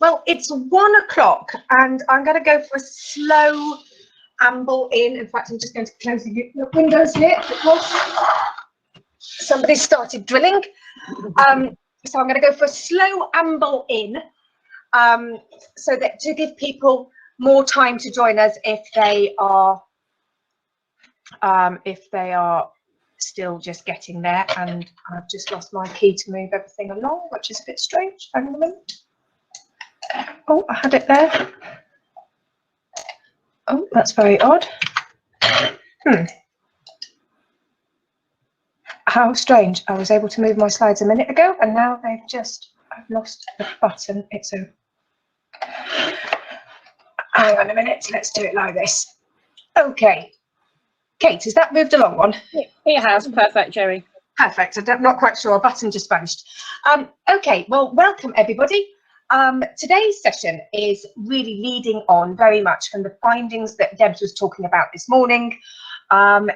Well, it's 1 o'clock and I'm going to go for a slow amble in. In fact, I'm just going to close the windows here because somebody started drilling. So I'm going to go for a slow amble in so that to give people more time to join us if they are still just getting there. And I've just lost my key to move everything along, which is a bit strange. Hang on a minute. Oh, I had it there. Oh, that's very odd. How strange. I was able to move my slides a minute ago and now I've lost the button. It's a, hang on a minute, let's do it like this. Okay. Kate, has that moved along one? It has, perfect, Jerry. Perfect, I'm not quite sure, a button just vanished. Okay, well, welcome everybody. Today's session is really leading on very much from the findings that Debs was talking about this morning.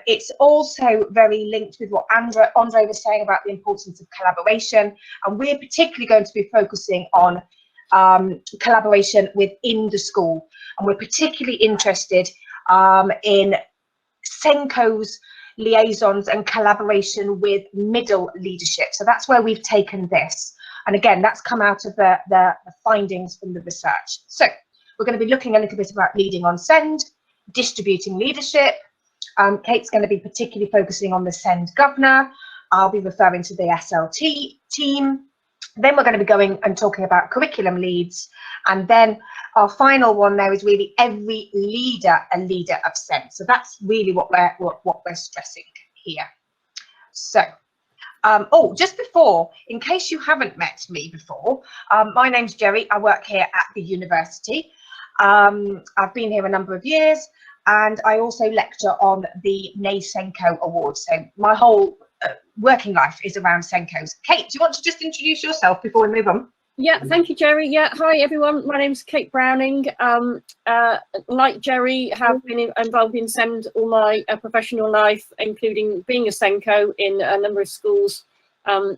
It's also very linked with what Andre was saying about the importance of collaboration, and we're particularly going to be focusing on collaboration within the school, and we're particularly interested in SENCOs, liaisons and collaboration with middle leadership. So that's where we've taken this. And again, that's come out of the findings from the research. So we're going to be looking a little bit about leading on SEND, distributing leadership. Kate's going to be particularly focusing on the SEND governor. I'll be referring to the SLT team. Then we're going to be going and talking about curriculum leads. And then our final one there is really every leader a leader of SEND. So that's really what we're stressing here. So, oh, just before, in case you haven't met me before, my name's Jerry. I work here at the university. I've been here a number of years, and I also lecture on the SENCO Awards. So my whole working life is around SENCOs. Kate, do you want to just introduce yourself before we move on? Yeah, thank you, Jerry. Yeah, hi everyone. My name's Kate Browning. Like Jerry, have been involved in SEND all my professional life, including being a SENCO in a number of schools,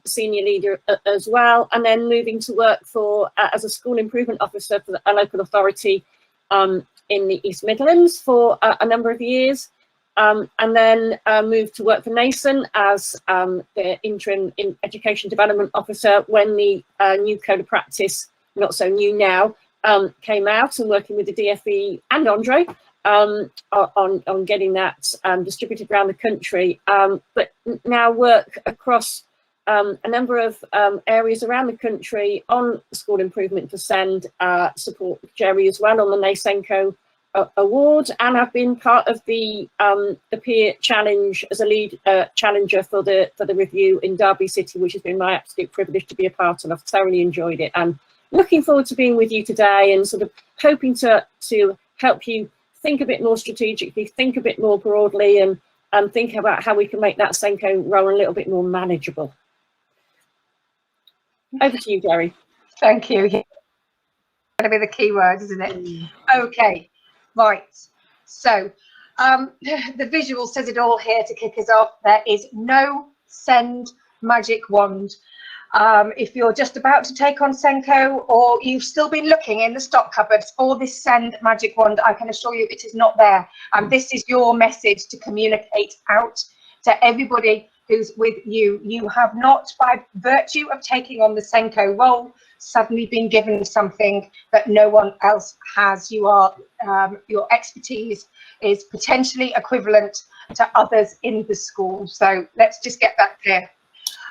senior leader as well, and then moving to work for as a school improvement officer for a local authority in the East Midlands for a number of years. And then moved to work for NASON as the interim education development officer when the new code of practice, not so new now, came out, and working with the DFE and Andre on getting that distributed around the country. But now work across a number of areas around the country on school improvement for SEND, support Jerry as well on the SENCO award, and I've been part of the peer challenge as a lead challenger for the review in Derby City, which has been my absolute privilege to be a part of. I've thoroughly enjoyed it, and looking forward to being with you today and sort of hoping to help you think a bit more strategically, think a bit more broadly, and think about how we can make that SENCO role a little bit more manageable. Over to you, Jerry. Thank you. Going to be the key word, isn't it? Okay. Right, so the visual says it all here to kick us off. There is no SEND magic wand. If you're just about to take on SENCO, or you've still been looking in the stock cupboards for this SEND magic wand, I can assure you it is not there. And this is your message to communicate out to everybody who's with you. You have not, by virtue of taking on the SENCO role, suddenly been given something that no one else has. You are your expertise is potentially equivalent to others in the school. So let's just get that clear.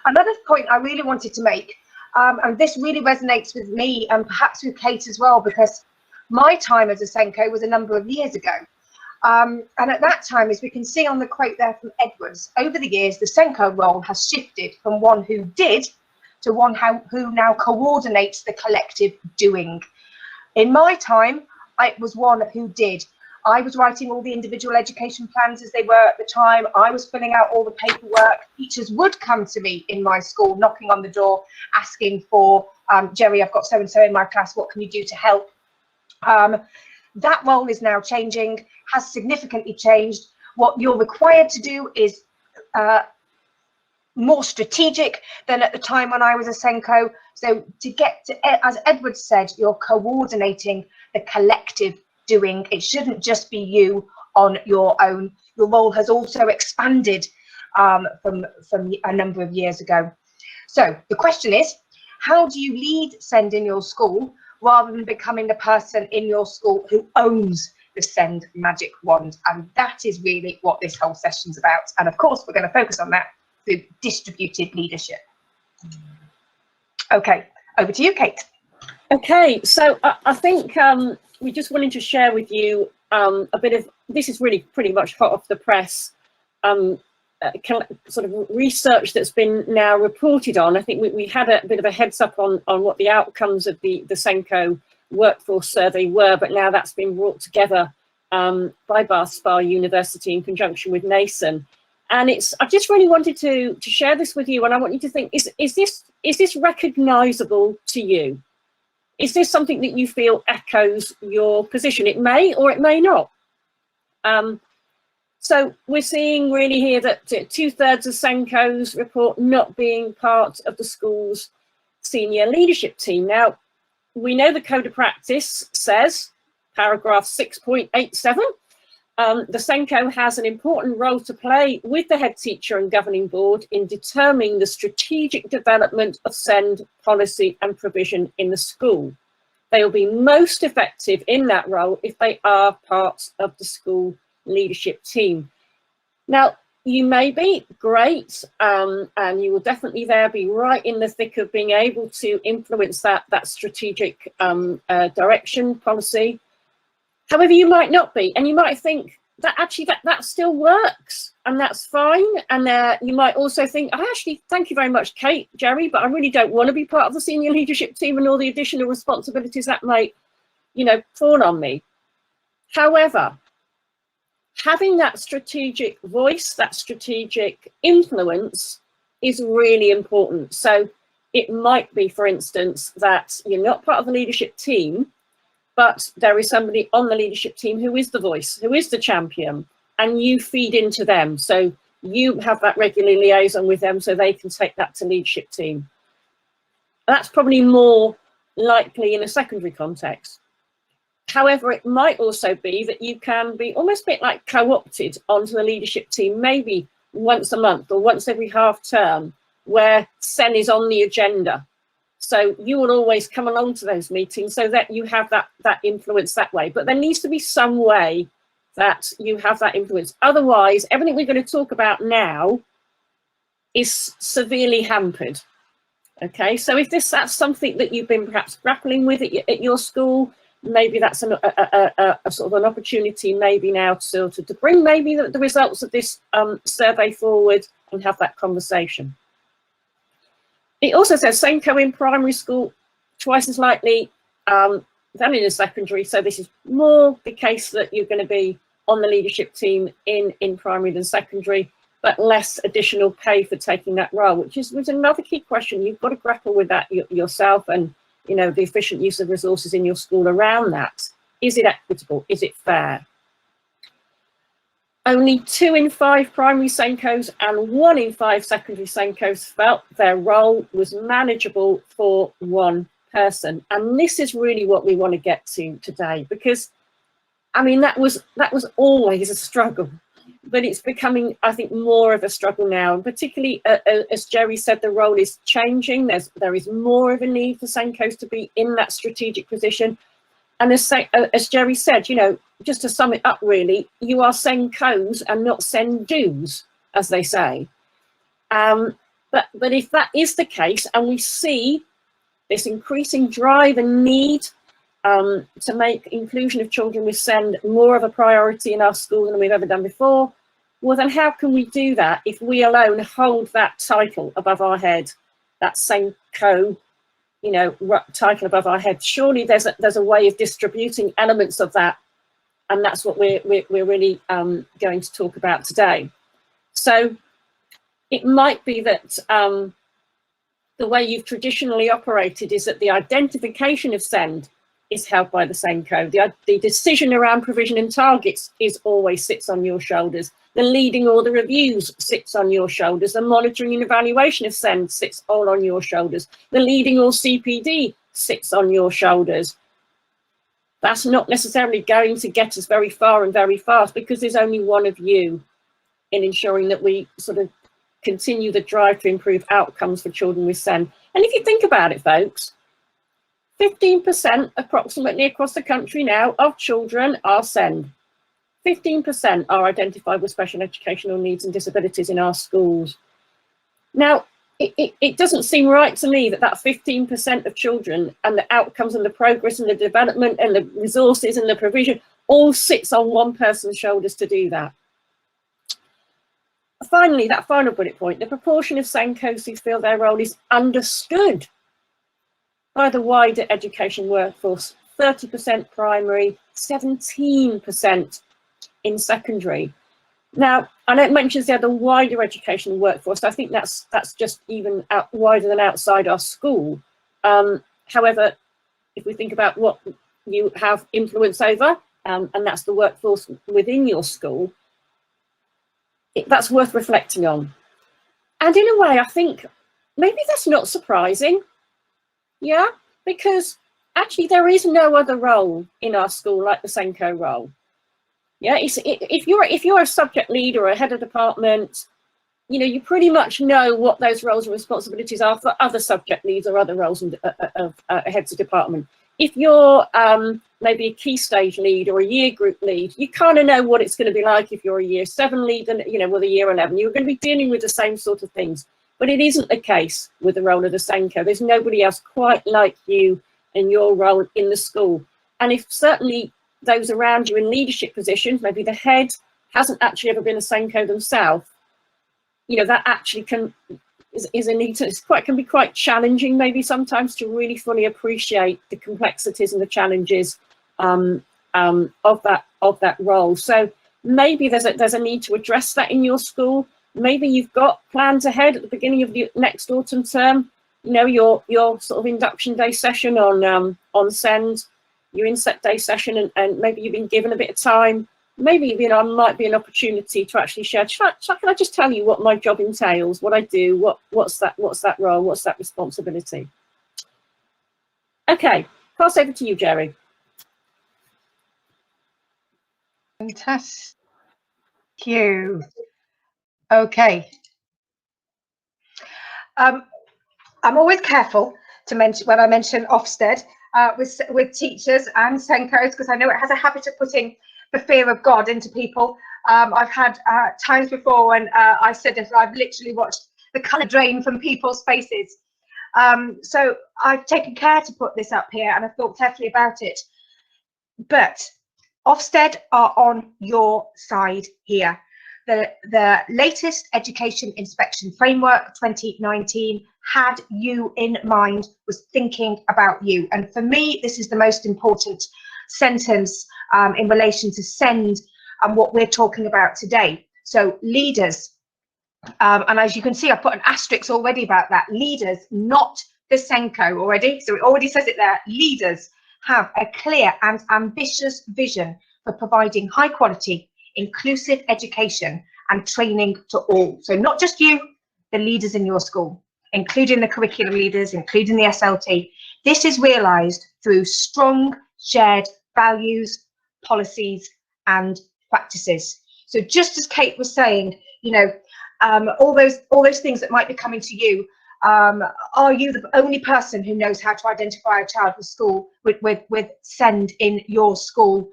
Another point I really wanted to make, and this really resonates with me and perhaps with Kate as well, because my time as a SENCO was a number of years ago. And at that time, as we can see on the quote there from Edwards, over the years, the SENCO role has shifted from one who did to one who now coordinates the collective doing. In my time, I was one who did. I was writing all the individual education plans as they were at the time. I was filling out all the paperwork. Teachers would come to me in my school, knocking on the door, asking for, Jerry, I've got so-and-so in my class, what can you do to help? That role is now changing, has significantly changed. What you're required to do is more strategic than at the time when I was a SENCO. So to get to, as Edward said, you're coordinating the collective doing. It shouldn't just be you on your own. Your role has also expanded from a number of years ago. So the question is, how do you lead SEND in your school rather than becoming the person in your school who owns the SEND magic wand? And that is really what this whole session's about. And of course, we're going to focus on that through distributed leadership. Okay, over to you, Kate. Okay, so I think we just wanted to share with you a bit of, this is really pretty much hot off the press, sort of research that's been now reported on. I think we had a bit of a heads up on what the outcomes of the SENCO workforce survey were, but now that's been brought together by Bath Spa University in conjunction with NASON. And I just really wanted to share this with you, and I want you to think, is this recognisable to you? Is this something that you feel echoes your position? It may or it may not. So we're seeing really here that 2/3 of SENCOs report not being part of the school's senior leadership team. Now, we know the Code of Practice says, paragraph 6.87, the SENCO has an important role to play with the head teacher and governing board in determining the strategic development of SEND policy and provision in the school. They will be most effective in that role if they are part of the school leadership team. Now, you may be great, and you will definitely there be right in the thick of being able to influence that strategic direction policy. However, you might not be, and you might think that actually that still works, and that's fine. And you might also think, I actually, thank you very much, Kate, Jerry, but I really don't want to be part of the senior leadership team and all the additional responsibilities that might, fall on me. However, having that strategic voice, that strategic influence is really important. So it might be, for instance, that you're not part of the leadership team, but there is somebody on the leadership team who is the voice, who is the champion, and you feed into them. So you have that regular liaison with them so they can take that to leadership team. That's probably more likely in a secondary context. However, it might also be that you can be almost a bit like co-opted onto the leadership team, maybe once a month or once every half term, where SEN is on the agenda. So you will always come along to those meetings so that you have that influence that way. But there needs to be some way that you have that influence. Otherwise, everything we're going to talk about now is severely hampered. Okay, so if that's something that you've been perhaps grappling with at your school, maybe that's a sort of an opportunity maybe now to bring maybe the results of this survey forward and have that conversation. It also says SENCO in primary school twice as likely than in a secondary. So this is more the case that you're going to be on the leadership team in primary than secondary, but less additional pay for taking that role, which is another key question. You've got to grapple with that yourself, and the efficient use of resources in your school around that. Is it equitable? Is it fair? Only 2 in 5 primary SENCOs and 1 in 5 secondary SENCOs felt their role was manageable for one person. And this is really what we want to get to today, because, I mean, that was always a struggle, but it's becoming, I think, more of a struggle now. And particularly, as Jerry said, the role is changing. There is more of a need for SENCOs to be in that strategic position. And as Jerry said, just to sum it up, really, you are SENCOs and not SENDOs, as they say. But if that is the case, and we see this increasing drive and need to make inclusion of children with SEND more of a priority in our schools than we've ever done before, well, then how can we do that if we alone hold that title above our head, that SENCO, title above our head? Surely there's a way of distributing elements of that, and that's what we're really going to talk about today. So it might be that the way you've traditionally operated is that the identification of SEND is held by the SENCO. The decision around provision and targets always sits on your shoulders. The leading all the reviews sits on your shoulders. The monitoring and evaluation of SEND sits all on your shoulders. The leading all CPD sits on your shoulders. That's not necessarily going to get us very far and very fast, because there's only one of you in ensuring that we sort of continue the drive to improve outcomes for children with SEND. And if you think about it, folks, 15% approximately across the country now of children are SEND. 15% are identified with special educational needs and disabilities in our schools. Now, it doesn't seem right to me that 15% of children and the outcomes and the progress and the development and the resources and the provision all sits on one person's shoulders to do that. Finally, that final bullet point, the proportion of SENCOs who feel their role is understood by the wider education workforce, 30% primary, 17% in secondary. Now, I know it mentions there the wider educational workforce. I think that's just even wider than outside our school. However, if we think about what you have influence over, and that's the workforce within your school, that's worth reflecting on. And in a way, I think maybe that's not surprising. Yeah, because actually there is no other role in our school like the SENCO role. Yeah, if you're a subject leader or a head of department, you know, you pretty much know what those roles and responsibilities are for other subject leads or other roles of heads of department. If you're maybe a key stage lead or a year group lead, you kind of know what it's going to be like. If you're a year 7 lead and, you know, with a year 11, you're going to be dealing with the same sort of things. But it isn't the case with the role of the SENCO. There's nobody else quite like you and your role in the school. And if certainly those around you in leadership positions, maybe the head hasn't actually ever been a SENCO themselves, you know, that actually can be quite challenging maybe sometimes to really fully appreciate the complexities and the challenges of that role. So maybe there's a need to address that in your school. Maybe you've got plans ahead at the beginning of the next autumn term, you know, your sort of induction day session on SEND, your inset day session, and maybe you've been given a bit of time. Maybe, you know, might be an opportunity to actually share. Can I just tell you what my job entails, what I do, what's that role, what's that responsibility? Okay, pass over to you, Jerry. Fantastic. Thank you. Okay. I'm always careful to mention when I mention Ofsted with teachers and SENCOs, because I know it has a habit of putting the fear of God into people. I've had times before when I said this, I've literally watched the colour drain from people's faces. So I've taken care to put this up here, and I've thought carefully about it. But Ofsted are on your side here. The latest Education Inspection Framework 2019 had you in mind, was thinking about you. And for me, this is the most important sentence in relation to SEND and what we're talking about today. So leaders, and as you can see, I put an asterisk already about that. Leaders, not the SENCO already. So it already says it there. Leaders have a clear and ambitious vision for providing high quality, inclusive education and training to all. So not just you, the leaders in your school, including the curriculum leaders, including the SLT. This is realised through strong shared values, policies and practices. So just as Kate was saying, you know, all those things that might be coming to you, are you the only person who knows how to identify a child with SEND in your school?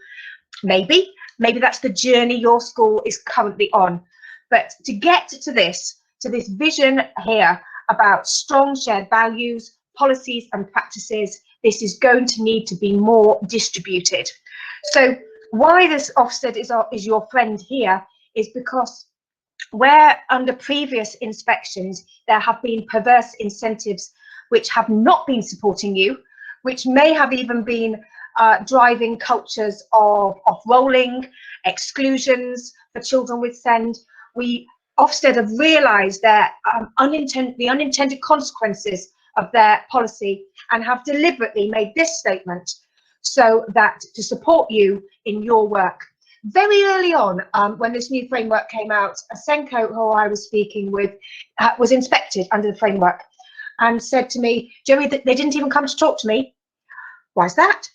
Maybe that's the journey your school is currently on. But to get to this vision here about strong shared values, policies and practices, this is going to need to be more distributed. So why this Ofsted is your friend here is because where under previous inspections there have been perverse incentives which have not been supporting you, which may have even been driving cultures of rolling, exclusions for children with SEND, Ofsted have realised their the unintended consequences of their policy and have deliberately made this statement: so that to support you in your work. Very early on, when this new framework came out, a SENCO who I was speaking with was inspected under the framework and said to me, Joey, they didn't even come to talk to me. Why's that?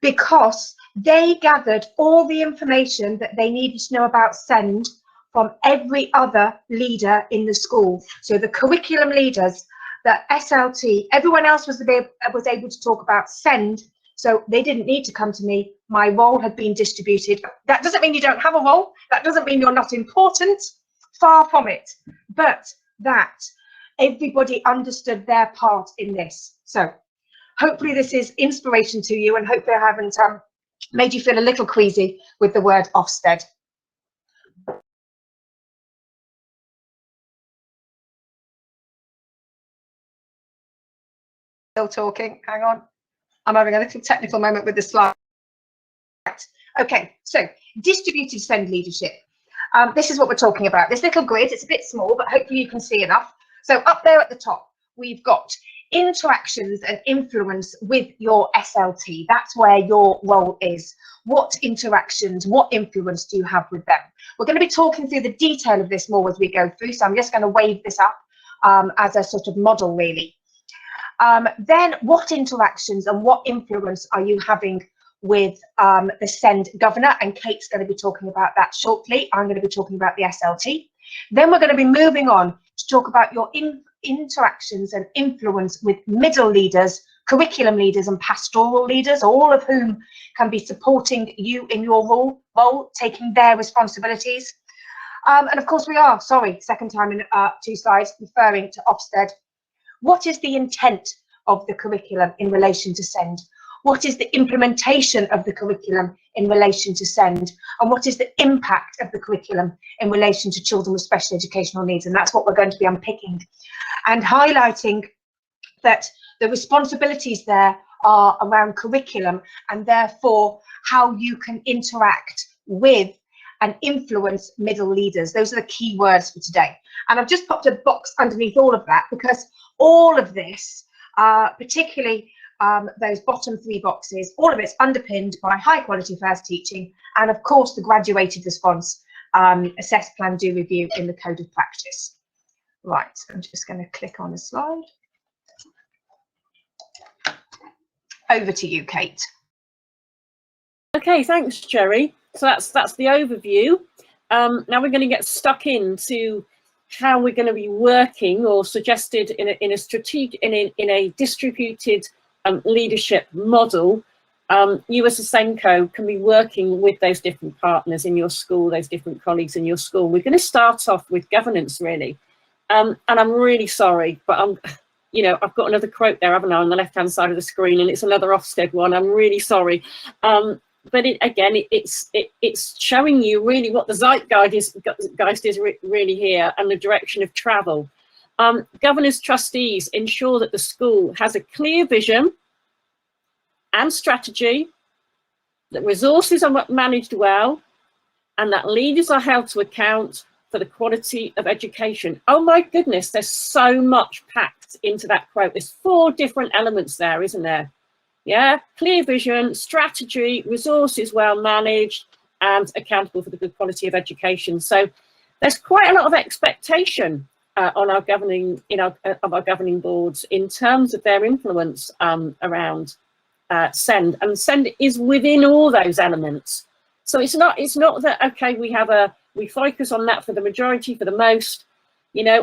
Because they gathered all the information that they needed to know about SEND from every other leader in the school. So the curriculum leaders, the SLT, everyone else was able to talk about SEND. So they didn't need to come to me. My role had been distributed. That doesn't mean you don't have a role. That doesn't mean you're not important. Far from it. But that everybody understood their part in this. So hopefully this is inspiration to you, and hopefully I haven't made you feel a little queasy with the word Ofsted. Still talking, hang on. I'm having a little technical moment with the slide. Okay, so distributed SEND leadership. This is what we're talking about. This little grid, it's a bit small, but hopefully you can see enough. So up there at the top, we've got interactions and influence with your SLT. That's where your role is. What interactions, what influence do you have with them? We're going to be talking through the detail of this more as we go through, so I'm just going to wave this up as a sort of model, really. Then what interactions and what influence are you having with the SEND governor? And Kate's going to be talking about that shortly. I'm going to be talking about the SLT. Then we're going to be moving on to talk about your interactions and influence with middle leaders, curriculum leaders and pastoral leaders, all of whom can be supporting you in your role, taking their responsibilities. And of course we are, sorry, second time in 2 slides, referring to Ofsted. What is the intent of the curriculum in relation to SEND? What is the implementation of the curriculum in relation to SEND? And what is the impact of the curriculum in relation to children with special educational needs? And that's what we're going to be unpicking and highlighting, that the responsibilities there are around curriculum and therefore how you can interact with and influence middle leaders. Those are the key words for today. And I've just popped a box underneath all of that because all of this, particularly those bottom 3 boxes, all of it's underpinned by high quality first teaching and of course the graduated response, assess, plan, do, review in the code of practice. Right, I'm just going to click on a slide. Over to you, Kate. Okay, thanks, Jerry. So that's the overview. Now we're going to get stuck into how we're going to be working, or suggested in a strategic, in a distributed leadership model. You as a SENCO can be working with those different partners in your school, those different colleagues in your school. We're going to start off with governance, really. And I'm really sorry, but I've got another quote there, haven't I, on the left-hand side of the screen, and it's another Ofsted one. I'm really sorry. But it's showing you really what the zeitgeist is really here, and the direction of travel. Governors, trustees ensure that the school has a clear vision and strategy, that resources are managed well, and that leaders are held to account for the quality of education. Oh my goodness, there's so much packed into that quote. There's 4 different elements there, isn't there? Yeah, clear vision, strategy, resources well managed, and accountable for the good quality of education. So there's quite a lot of expectation on our governing, of our governing boards in terms of their influence around SEND, and SEND is within all those elements. So it's not that, okay, we focus on that for the majority, for the most,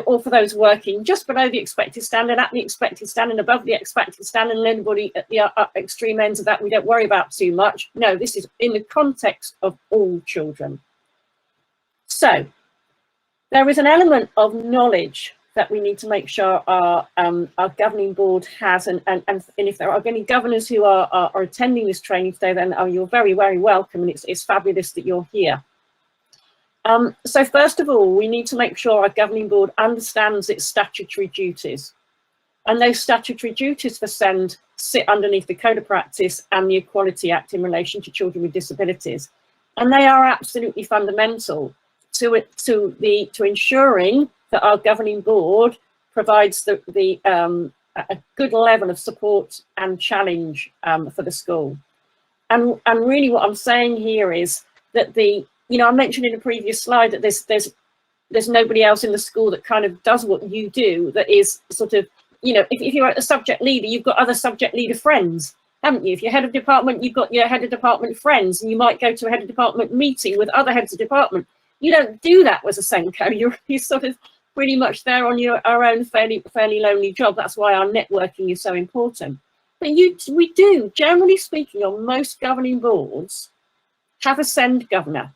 or for those working just below the expected standard, at the expected standard, above the expected standard, and anybody at the extreme ends of that we don't worry about too much. No, this is in the context of all children. So there is an element of knowledge that we need to make sure our governing board has, and if there are any governors who are attending this training today, then you're very, very welcome, and it's fabulous that you're here. So first of all, we need to make sure our governing board understands its statutory duties. And those statutory duties for SEND sit underneath the Code of Practice and the Equality Act in relation to children with disabilities. And they are absolutely fundamental to ensuring that our governing board provides a good level of support and challenge for the school. And really what I'm saying here is that I mentioned in a previous slide that there's nobody else in the school that kind of does what you do, that is sort of, if you're a subject leader, you've got other subject leader friends, haven't you? If you're head of department, you've got your head of department friends, and you might go to a head of department meeting with other heads of department. You don't do that with a SENCO. You're sort of pretty much there on your own fairly lonely job. That's why our networking is so important. But we do, generally speaking, on most governing boards, have a SEND governor.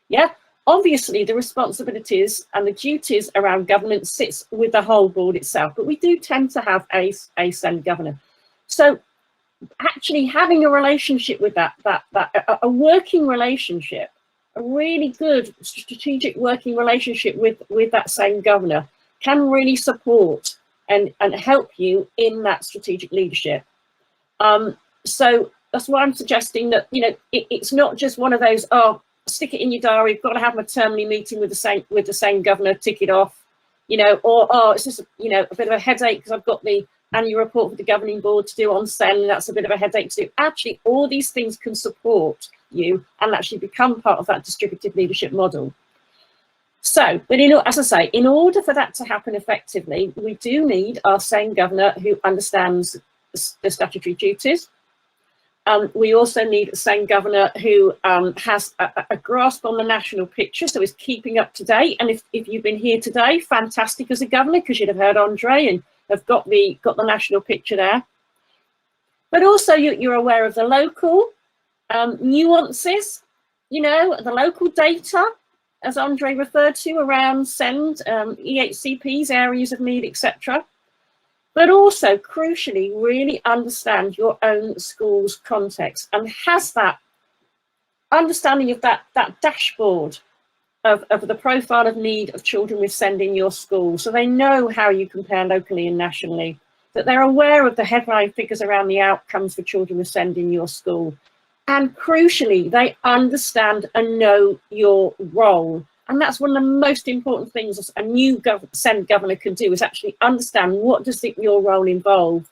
Yeah, obviously the responsibilities and the duties around governance sits with the whole board itself, but we do tend to have a SEND governor. So actually having a relationship with a working relationship, a really good strategic working relationship with that same governor can really support and help you in that strategic leadership. So that's why I'm suggesting that, it's not just one of those, oh, stick it in your diary, you've got to have my termly meeting with the same governor, tick it off, or, oh, it's just, a bit of a headache because I've got the annual report for the governing board to do on SEN, and that's a bit of a headache to do. Actually, all these things can support you and actually become part of that distributive leadership model. So, but as I say, in order for that to happen effectively, we do need our SEN governor who understands the statutory duties. We also need a SEN governor who has a grasp on the national picture, so is keeping up to date. And if you've been here today, fantastic as a governor, because you'd have heard Andre and have got the national picture there. But also you're aware of the local nuances, the local data, as Andre referred to, around SEND, EHCPs, areas of need, etc. But also, crucially, really understand your own school's context and has that understanding of that dashboard of the profile of need of children with SEND in your school, so they know how you compare locally and nationally, that they're aware of the headline figures around the outcomes for children with SEND in your school. And crucially, they understand and know your role. And that's one of the most important things a new SEND governor can do, is actually understand what does your role involve.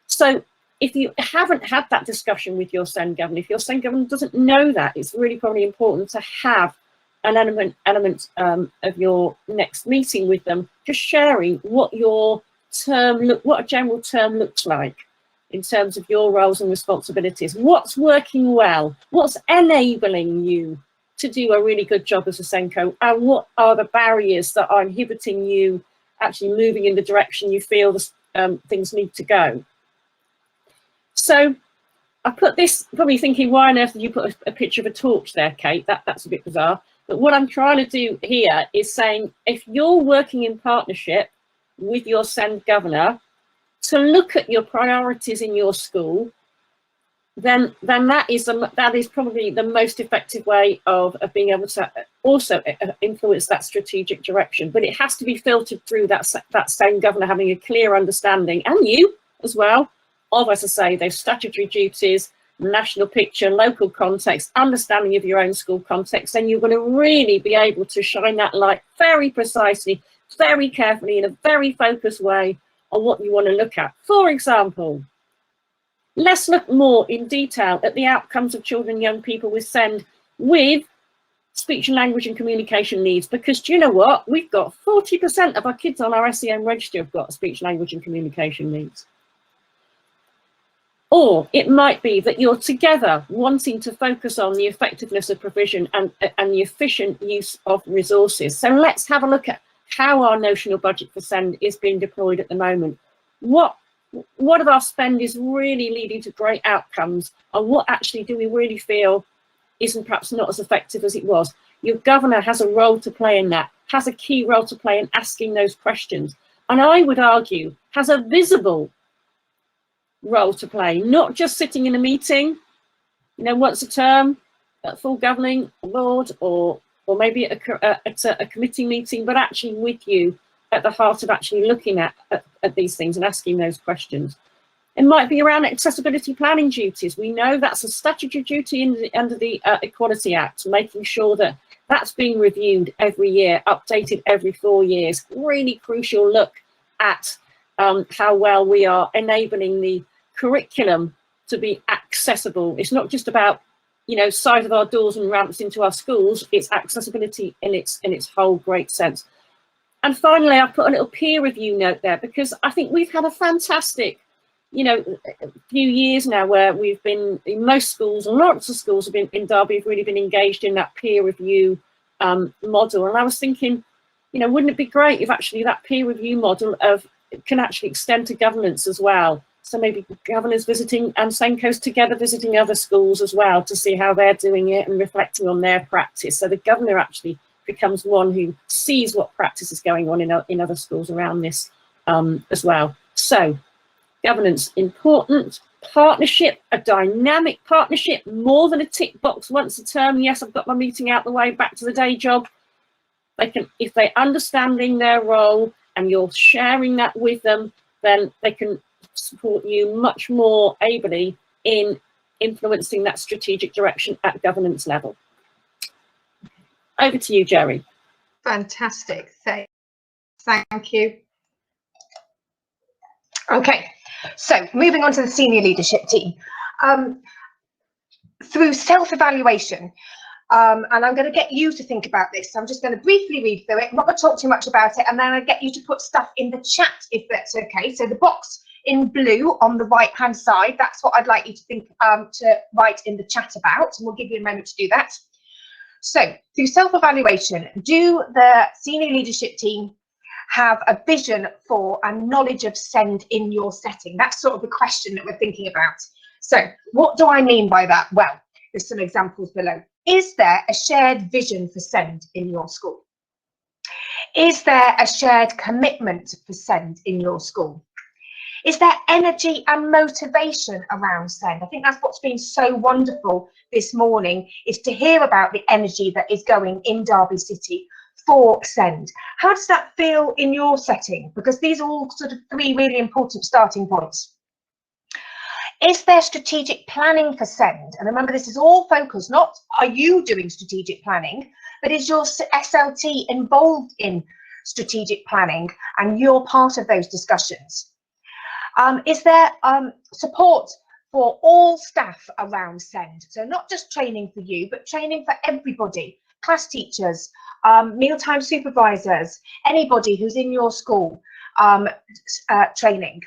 So if you haven't had that discussion with your SEND governor, if your SEND governor doesn't know that, it's really probably important to have an element of your next meeting with them, just sharing what your what a general term looks like in terms of your roles and responsibilities. What's working well? What's enabling you to do a really good job as a SENCO? And what are the barriers that are inhibiting you actually moving in the direction you feel things need to go? So I put this, probably thinking, why on earth did you put a picture of a torch there, Kate? That's a bit bizarre. But what I'm trying to do here is saying, if you're working in partnership with your SEND governor to look at your priorities in your school, then that is probably the most effective way of being able to also influence that strategic direction. But it has to be filtered through that same governor having a clear understanding, and you as well, of, as I say, those statutory duties, national picture, local context, understanding of your own school context. Then you're going to really be able to shine that light very precisely, very carefully, in a very focused way on what you want to look at. For example, let's look more in detail at the outcomes of children and young people with SEND with speech and language and communication needs, because do you know what? We've got 40% of our kids on our SEN register have got speech, language and communication needs. Or it might be that you're together wanting to focus on the effectiveness of provision and the efficient use of resources. So let's have a look at how our notional budget for SEND is being deployed at the moment. What of our spend is really leading to great outcomes, and what actually do we really feel isn't perhaps not as effective as it was? Your governor has a role to play in that, has a key role to play in asking those questions, and I would argue has a visible role to play, not just sitting in a meeting, once a term at full governing board, or maybe at a committee meeting, but actually with you at the heart of actually looking at these things and asking those questions. It might be around accessibility planning duties. We know that's a statutory duty under the Equality Act, making sure that that's being reviewed every year, updated every 4 years. Really crucial look at how well we are enabling the curriculum to be accessible. It's not just about, you know, side of our doors and ramps into our schools. It's accessibility in its whole great sense. And finally, I put a little peer review note there, because I think we've had a fantastic, you know, few years now where we've been in most schools, and lots of schools have been in Derby have really been engaged in that peer review model. And I was thinking, you know, wouldn't it be great if actually that peer review model can actually extend to governance as well? So maybe governors visiting and SENCOs together visiting other schools as well to see how they're doing it and reflecting on their practice. So the governor actually becomes one who sees what practice is going on in other schools around this as well. So governance, important. Partnership, a dynamic partnership, more than a tick box once a term. Yes, I've got my meeting out the way, back to the day job. They can, if they're understanding their role and you're sharing that with them, then they can support you much more ably in influencing that strategic direction at governance level. Over to you, Jerry. Fantastic. Thank you. Okay, so moving on to the senior leadership team. Through self-evaluation, and I'm going to get you to think about this. So I'm just going to briefly read through it. I'm not going to talk too much about it, and then I'll get you to put stuff in the chat if that's okay. So the box in blue on the right-hand side, that's what I'd like you to think to write in the chat about, and we'll give you a moment to do that. So through self-evaluation, do the senior leadership team have a vision for and knowledge of SEND in your setting? That's sort of the question that we're thinking about. So what do I mean by that? Well, there's some examples below. Is there a shared vision for SEND in your school? Is there a shared commitment for SEND in your school? Is there energy and motivation around SEND? I think that's what's been so wonderful this morning, is to hear about the energy that is going in Derby City for SEND. How does that feel in your setting? Because these are all sort of three really important starting points. Is there strategic planning for SEND? And remember, this is all focused, not are you doing strategic planning, but is your SLT involved in strategic planning and you're part of those discussions? Is there support for all staff around SEND? So not just training for you, but training for everybody, class teachers, mealtime supervisors, anybody who's in your school training.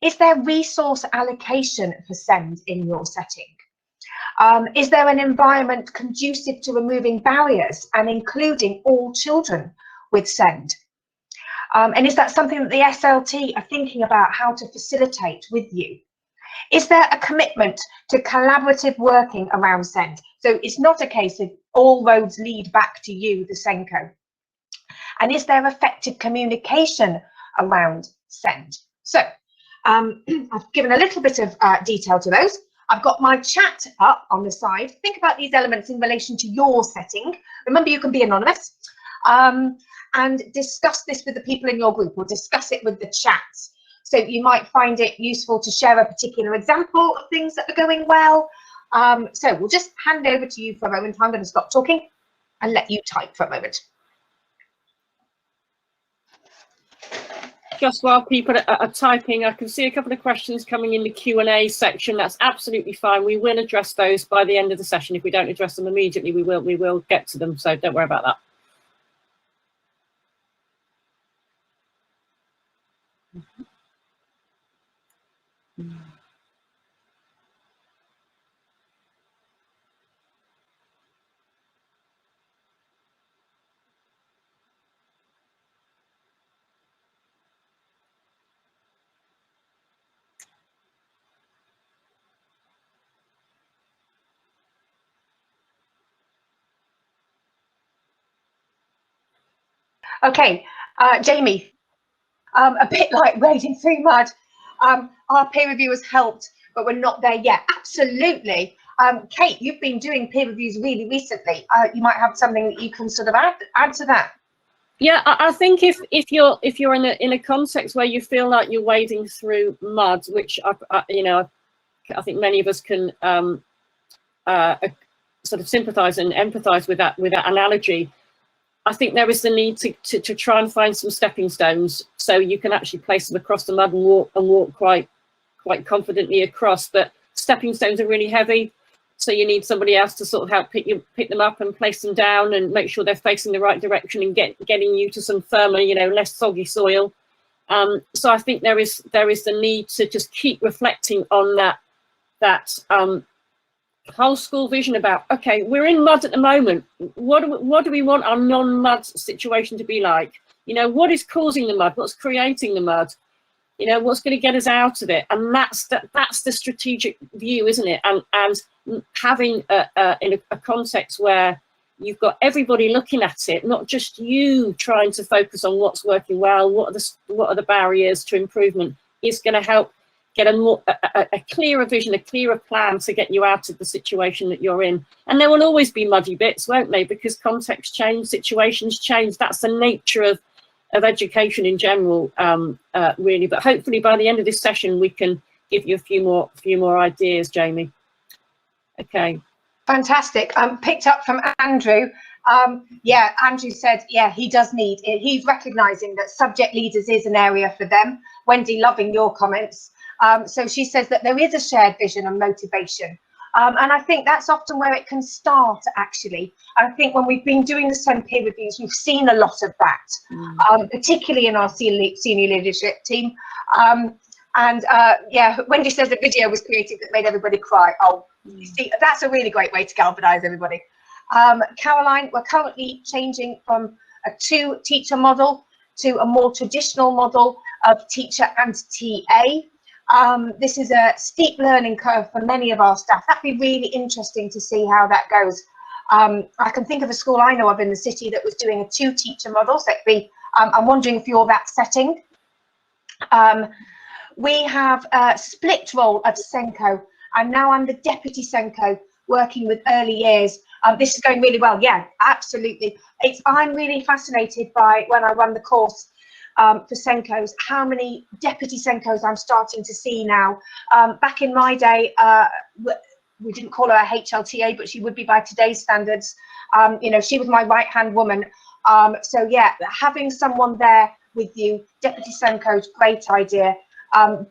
Is there resource allocation for SEND in your setting? Is there an environment conducive to removing barriers and including all children with SEND? And is that something that the SLT are thinking about how to facilitate with you? Is there a commitment to collaborative working around SEND? So it's not a case of all roads lead back to you, the SENCO. And is there effective communication around SEND? So I've given a little bit of detail to those. I've got my chat up on the side. Think about these elements in relation to your setting. Remember, you can be anonymous. And discuss this with the people in your group, or discuss it with the chat. So you might find it useful to share a particular example of things that are going well. So we'll just hand over to you for a moment. I'm going to stop talking and let you type for a moment. Just while people are typing, I can see a couple of questions coming in the Q&A section. That's absolutely fine. We will address those by the end of the session. If we don't address them immediately, we will get to them. So don't worry about that. Okay, Jamie, a bit like wading through mud. Our peer reviewers helped, but we're not there yet. Absolutely. Kate, you've been doing peer reviews really recently. You might have something that you can sort of add to that. Yeah, I think if you're in a context where you feel like you're wading through mud, which I think many of us can sort of sympathise and empathise with that analogy. I think there is the need to try and find some stepping stones so you can actually place them across the mud and walk quite confidently across. But stepping stones are really heavy, so you need somebody else to sort of help pick them up and place them down and make sure they're facing the right direction and getting you to some firmer, you know, less soggy soil. So I think there is the need to just keep reflecting on that whole school vision about, okay, we're in mud at the moment. What do we want our non-mud situation to be like? You know, what is causing the mud? What's creating the mud? You know, what's going to get us out of it? And that's the strategic view, isn't it? And having in a context where you've got everybody looking at it, not just you trying to focus on what's working well, what are the barriers to improvement, is going to help get a clearer vision, a clearer plan to get you out of the situation that you're in. And there will always be muddy bits, won't they? Because contexts change, situations change. That's the nature of education in general, really. But hopefully by the end of this session, we can give you a few more ideas, Jamie. Okay. Fantastic. Picked up from Andrew. Yeah, Andrew said, yeah, he does need it. He's recognizing that subject leaders is an area for them. Wendy, loving your comments. So she says that there is a shared vision and motivation. And I think that's often where it can start, actually. I think when we've been doing the SEN peer reviews, we've seen a lot of that, particularly in our senior leadership team. Yeah, Wendy says a video was created that made everybody cry. Oh, you see, that's a really great way to galvanize everybody. Caroline, we're currently changing from a two-teacher model to a more traditional model of teacher and TA. This is a steep learning curve for many of our staff. That'd be really interesting to see how that goes. I can think of a school I know of in the city that was doing a two-teacher model. So it'd be, I'm wondering if you're that setting. We have a split role of SENCO, and now I'm the deputy SENCO working with early years. This is going really well. Yeah, absolutely. I'm really fascinated by, when I run the course for SENCOs, how many deputy SENCOs I'm starting to see now. Back in my day, we didn't call her a HLTA, but she would be by today's standards. You know, she was my right-hand woman. So yeah, having someone there with you, deputy SENCOs, great idea.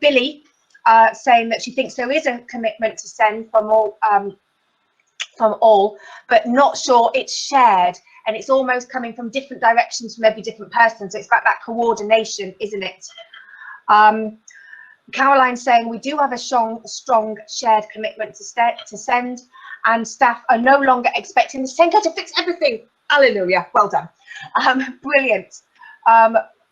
Billy saying that she thinks there is a commitment to send from all, but not sure it's shared, and it's almost coming from different directions from every different person. So it's about that coordination, isn't it? Caroline saying we do have a strong shared commitment to send, and staff are no longer expecting the SENCO to fix everything. Hallelujah, well done. Brilliant.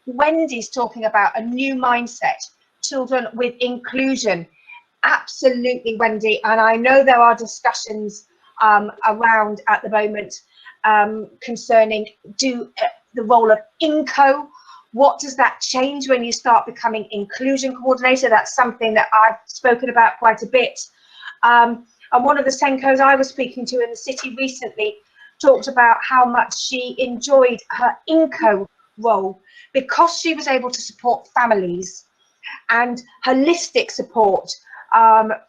Wendy's talking about a new mindset, children with inclusion. Absolutely, Wendy, and I know there are discussions around at the moment concerning the role of SENCO. What does that change when you start becoming inclusion coordinator? That's something that I've spoken about quite a bit. And one of the SENCOs I was speaking to in the city recently talked about how much she enjoyed her SENCO role because she was able to support families and holistic support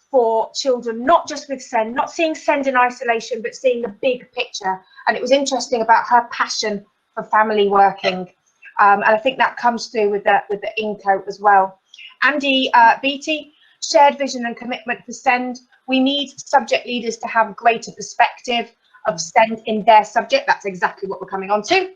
for children, not just with SEND, not seeing SEND in isolation, but seeing the big picture. And it was interesting about her passion for family working. And I think that comes through with the SENCO as well. Andy Beattie, shared vision and commitment for SEND. We need subject leaders to have greater perspective of SEND in their subject. That's exactly what we're coming on to.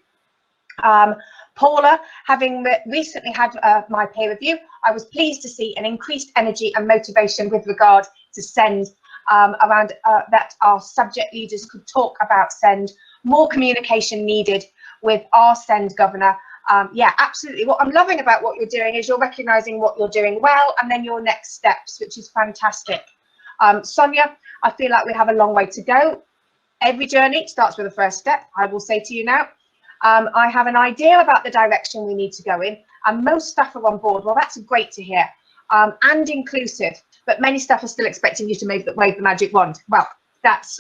Paula, having recently had my peer review, I was pleased to see an increased energy and motivation with regard to SEND, around that our subject leaders could talk about SEND, more communication needed with our SEND governor. Yeah, absolutely. What I'm loving about what you're doing is you're recognising what you're doing well and then your next steps, which is fantastic. Sonia, I feel like we have a long way to go. Every journey starts with a first step. I will say to you now, I have an idea about the direction we need to go in, and most staff are on board. Well, that's great to hear, and inclusive, but many staff are still expecting you to wave the magic wand. Well, that's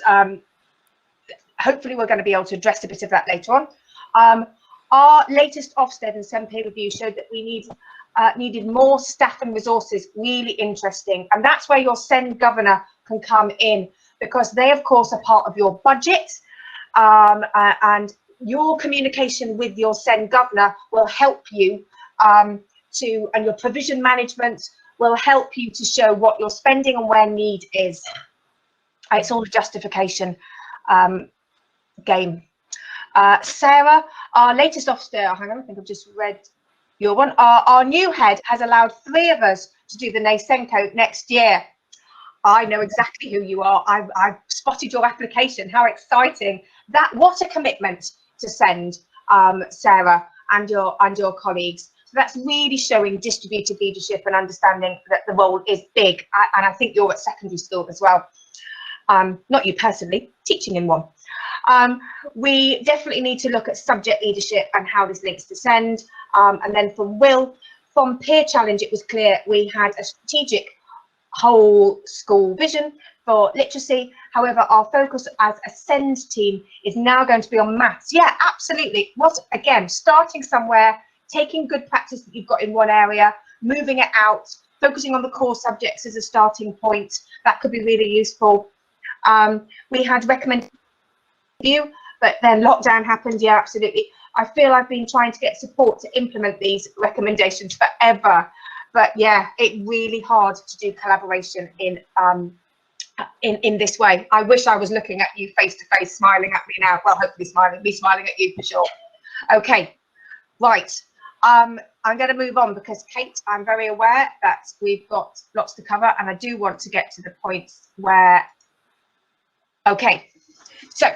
hopefully we're going to be able to address a bit of that later on. Our latest Ofsted and SEN peer review showed that we needed more staff and resources. Really interesting, and that's where your SEN governor can come in, because they of course are part of your budget, and your communication with your SEN governor will help you and your provision management will help you to show what you're spending and where need is. It's all a justification game. Sarah, our latest officer, hang on, I think I've just read your one. Our new head has allowed 3 of us to do the SENCO next year. I know exactly who you are. I've spotted your application. How exciting! What a commitment to send, Sarah, and your colleagues. So that's really showing distributed leadership and understanding that the role is big. And I think you're at secondary school as well. Not you personally, teaching in one. We definitely need to look at subject leadership and how this links to SEND. And then from Will, from Peer Challenge, it was clear we had a strategic whole school vision for literacy. However, our focus as a SEND team is now going to be on maths. Yeah, absolutely. Again, starting somewhere, taking good practice that you've got in one area, moving it out, focusing on the core subjects as a starting point. That could be really useful. We had recommended you, but then lockdown happened. Yeah, absolutely. I feel I've been trying to get support to implement these recommendations forever, but yeah, it's really hard to do collaboration in this way. I wish I was looking at you face to face, smiling at me now. Well, hopefully smiling at you for sure. Okay, right. I'm going to move on because Kate, I'm very aware that we've got lots to cover, and I do want to get to the points where. Okay, so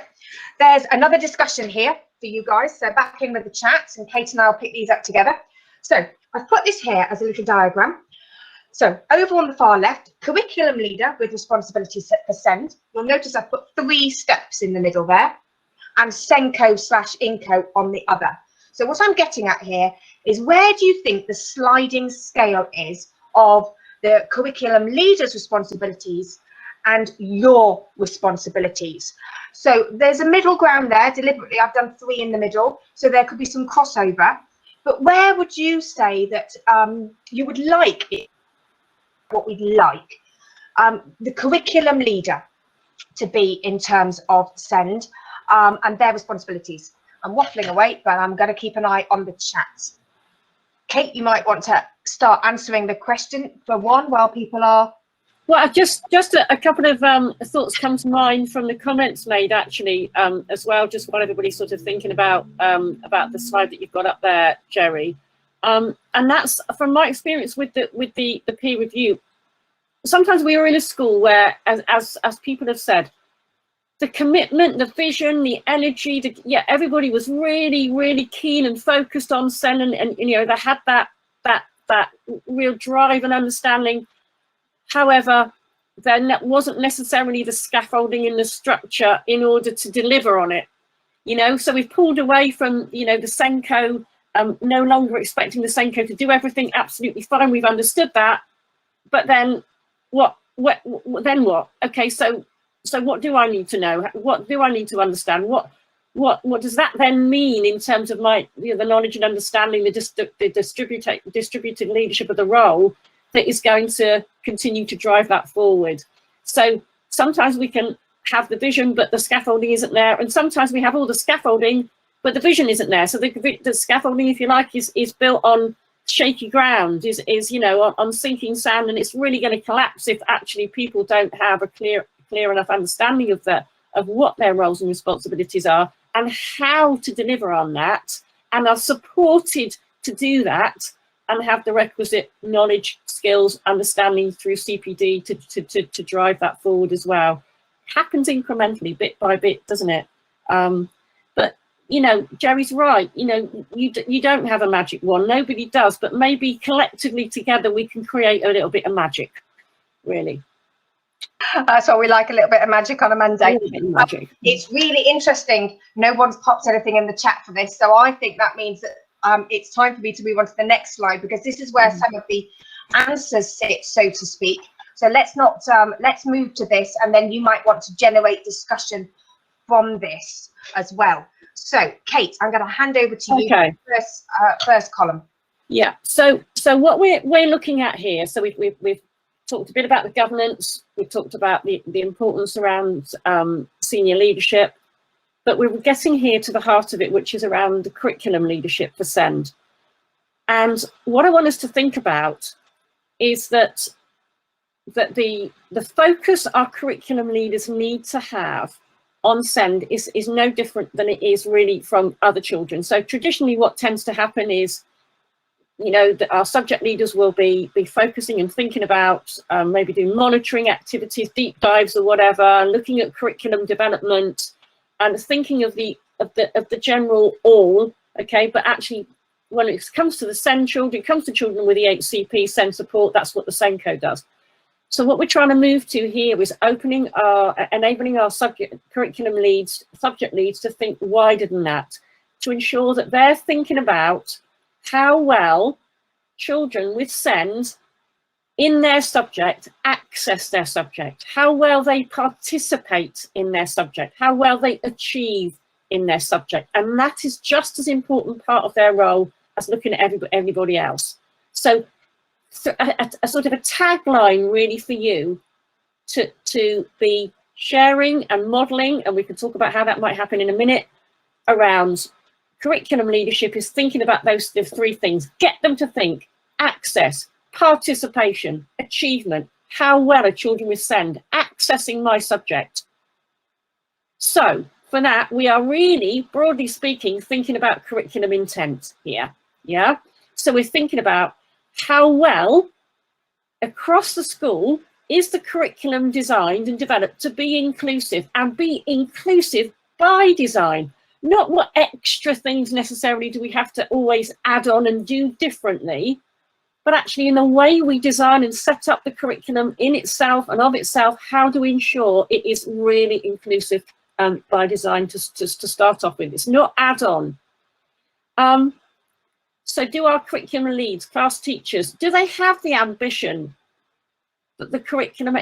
there's another discussion here for you guys. So back in with the chat, and Kate and I will pick these up together. So I've put this here as a little diagram. So over on the far left, curriculum leader with responsibilities for SEND. You'll notice I've put 3 steps in the middle there, and SENCO/INCO on the other. So what I'm getting at here is, where do you think the sliding scale is of the curriculum leader's responsibilities and your responsibilities? So there's a middle ground there. Deliberately, I've done 3 in the middle, so there could be some crossover. But where would you say that you would like it? What we'd like the curriculum leader to be in terms of SEND and their responsibilities. I'm waffling away, but I'm going to keep an eye on the chat. Kate, you might want to start answering the question for one while people are. Well, just a couple of thoughts come to mind from the comments made actually as well, just while everybody's sort of thinking about the slide that you've got up there, Jerry. And that's from my experience with the peer review. Sometimes we were in a school where, as people have said, the commitment, the vision, the energy, everybody was really, really keen and focused on SEN, and you know, they had that real drive and understanding. However, there wasn't necessarily the scaffolding and the structure in order to deliver on it. You know, so we've pulled away from, you know, the SENCO, no longer expecting the SENCO to do everything absolutely fine. We've understood that, but then what? Then what? Okay, so what do I need to know? What do I need to understand? What does that then mean in terms of my, you know, the knowledge and understanding, the distributed leadership of the role that is going to continue to drive that forward? So sometimes we can have the vision, but the scaffolding isn't there, and sometimes we have all the scaffolding, but the vision isn't there. So the scaffolding, if you like, is built on shaky ground, is you know, on sinking sand, and it's really going to collapse if actually people don't have a clear enough understanding of what their roles and responsibilities are and how to deliver on that, and are supported to do that and have the requisite knowledge, skills, understanding through CPD to drive that forward as well. Happens incrementally, bit by bit, doesn't it? But you know, Jerry's right. You know, you don't have a magic wand. Nobody does. But maybe collectively together we can create a little bit of magic. Really. That's what we like, a little bit of magic on a Monday. Magic. It's really interesting. No one's popped anything in the chat for this, so I think that means that it's time for me to move on to the next slide, because this is where some of the answers sit, so to speak. So let's move to this, and then you might want to generate discussion from this as well. So Kate, I'm going to hand over to you. Okay. First column. Yeah. So what we're looking at here. So we've talked a bit about the governance. We've talked about the importance around senior leadership, but we're getting here to the heart of it, which is around the curriculum leadership for SEND. And what I want us to think about is that the focus our curriculum leaders need to have on SEND is no different than it is really from other children. So traditionally what tends to happen is, you know, that our subject leaders will be focusing and thinking about maybe doing monitoring activities, deep dives or whatever, looking at curriculum development and thinking of the general all, okay, but actually when it comes to the SEND children, it comes to children with EHCP, SEND support, that's what the SENCO does. So what we're trying to move to here is enabling our curriculum leads, subject leads to think wider than that, to ensure that they're thinking about how well children with SEND in their subject access their subject, how well they participate in their subject, how well they achieve in their subject. And that is just as important part of their role as looking at everybody else. So a sort of a tagline really for you to be sharing and modeling, and we can talk about how that might happen in a minute, around curriculum leadership is thinking about those three things. Get them to think access, participation, achievement. How well are children with SEND accessing my subject? So for that, we are really, broadly speaking, thinking about curriculum intent here. Yeah. So we're thinking about how well across the school is the curriculum designed and developed to be inclusive, and be inclusive by design. Not what extra things necessarily do we have to always add on and do differently, but actually in the way we design and set up the curriculum in itself and of itself, how do we ensure it is really inclusive by design to start off with? It's not add-on. So do our curriculum leads, class teachers, do they have the ambition that the curriculum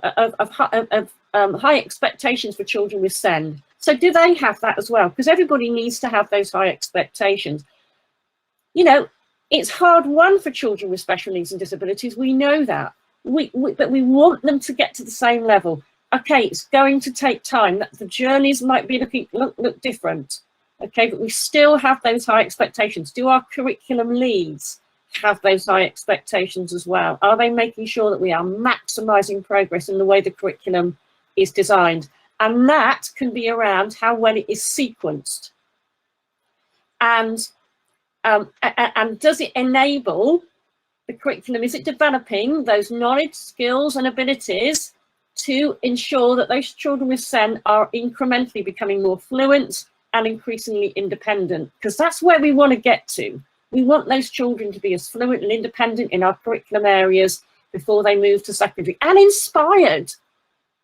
of high expectations for children with SEND? So do they have that as well? Because everybody needs to have those high expectations. You know, it's hard won for children with special needs and disabilities. We know that. But we want them to get to the same level. Okay, it's going to take time. The journeys might be look different. Okay, but we still have those high expectations. Do our curriculum leads have those high expectations as well? Are they making sure that we are maximising progress in the way the curriculum is designed? And that can be around how well it is sequenced. And does it enable the curriculum? Is it developing those knowledge, skills and abilities to ensure that those children with SEN are incrementally becoming more fluent and increasingly independent? Because that's where we want to get to. We want those children to be as fluent and independent in our curriculum areas before they move to secondary, and inspired,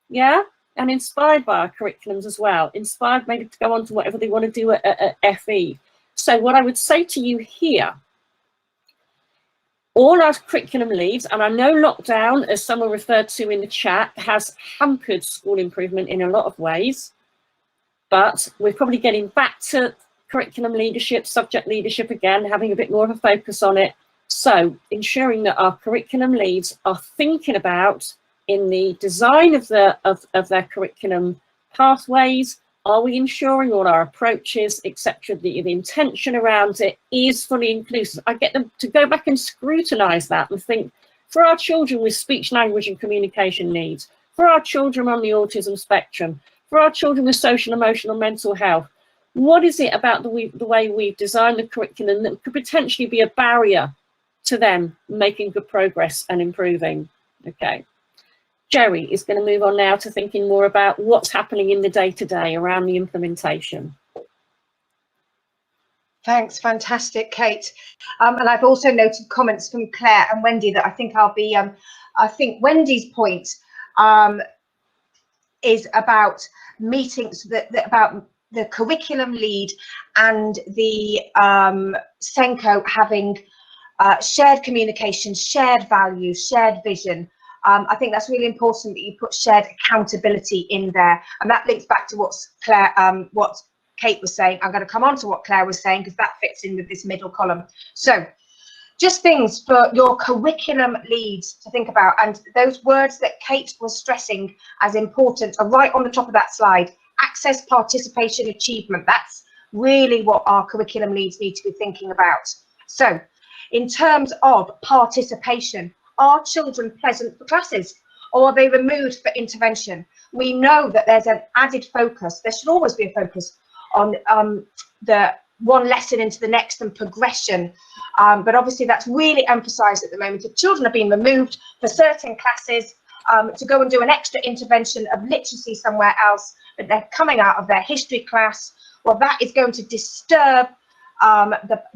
yeah, and inspired by our curriculums as well, inspired maybe to go on to whatever they want to do at FE. So what I would say to you here, all our curriculum leads, and I know lockdown, as someone referred to in the chat, has hampered school improvement in a lot of ways, but we're probably getting back to curriculum leadership, subject leadership again, having a bit more of a focus on it. So ensuring that our curriculum leads are thinking about, in the design of their curriculum pathways, are we ensuring all our approaches, etc., the intention around it is fully inclusive? I get them to go back and scrutinise that and think, for our children with speech, language and communication needs, for our children on the autism spectrum, for our children with social, emotional, mental health, what is it about the way we've designed the curriculum that could potentially be a barrier to them making good progress and improving? Okay. Jerry is going to move on now to thinking more about what's happening in the day-to-day around the implementation. Thanks, fantastic, Kate. And I've also noted comments from Claire and Wendy that I think I'll be, I think Wendy's point is about meetings, about the curriculum lead and the SENCO having shared communication, shared values, shared vision. I think that's really important that you put shared accountability in there, and that links back to what Kate was saying. I'm going to come on to what Claire was saying because that fits in with this middle column. So just things for your curriculum leads to think about, and those words that Kate was stressing as important are right on the top of that slide. Access, participation, achievement. That's really what our curriculum leads need to be thinking about. So in terms of participation, are children present for classes, or are they removed for intervention? We know that there's an added focus. There should always be a focus on the one lesson into the next and progression. But obviously that's really emphasised at the moment. If children are being removed for certain classes to go and do an extra intervention of literacy somewhere else, but they're coming out of their history class, well, that is going to disturb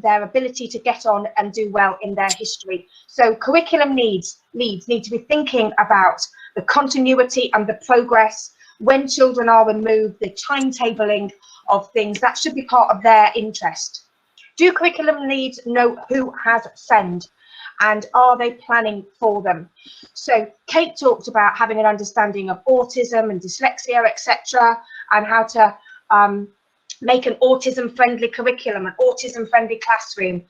their ability to get on and do well in their history. So curriculum leads need to be thinking about the continuity and the progress when children are removed, the timetabling of things. That should be part of their interest. Do curriculum leads know who has SEND, and are they planning for them? So Kate talked about having an understanding of autism and dyslexia, etc., and how to make an autism-friendly curriculum, an autism-friendly classroom.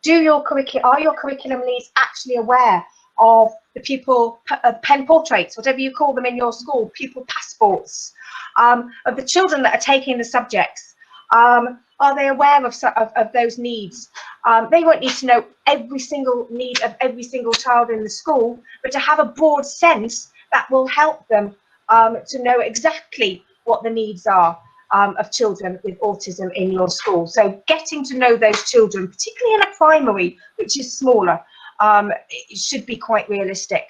Are your curriculum leads actually aware of the pupil pen portraits, whatever you call them in your school, pupil passports, of the children that are taking the subjects? Are they aware of those needs? They won't need to know every single need of every single child in the school, but to have a broad sense that will help them to know exactly what the needs are of children with autism in your school. So getting to know those children, particularly in a primary, which is smaller, it should be quite realistic.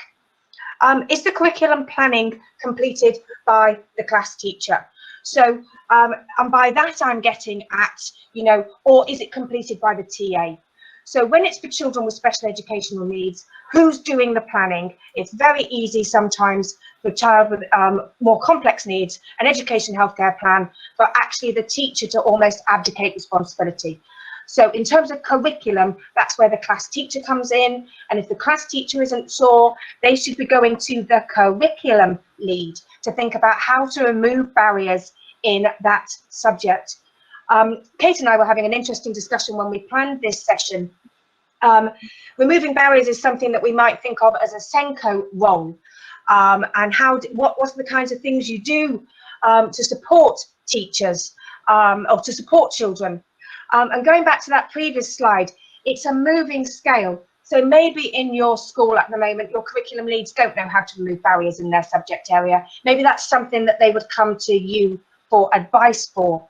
Is the curriculum planning completed by the class teacher? So, and by that I'm getting at, you know, or is it completed by the TA? So when it's for children with special educational needs, who's doing the planning? It's very easy sometimes for a child with more complex needs, an education healthcare plan, but actually the teacher to almost abdicate responsibility. So in terms of curriculum, that's where the class teacher comes in. And if the class teacher isn't sure, they should be going to the curriculum lead to think about how to remove barriers in that subject. Kate and I were having an interesting discussion when we planned this session. Removing barriers is something that we might think of as a SENCO role, and what's the kinds of things you do to support teachers or to support children. And going back to that previous slide, it's a moving scale. So maybe in your school at the moment, your curriculum leads don't know how to remove barriers in their subject area. Maybe that's something that they would come to you for advice for.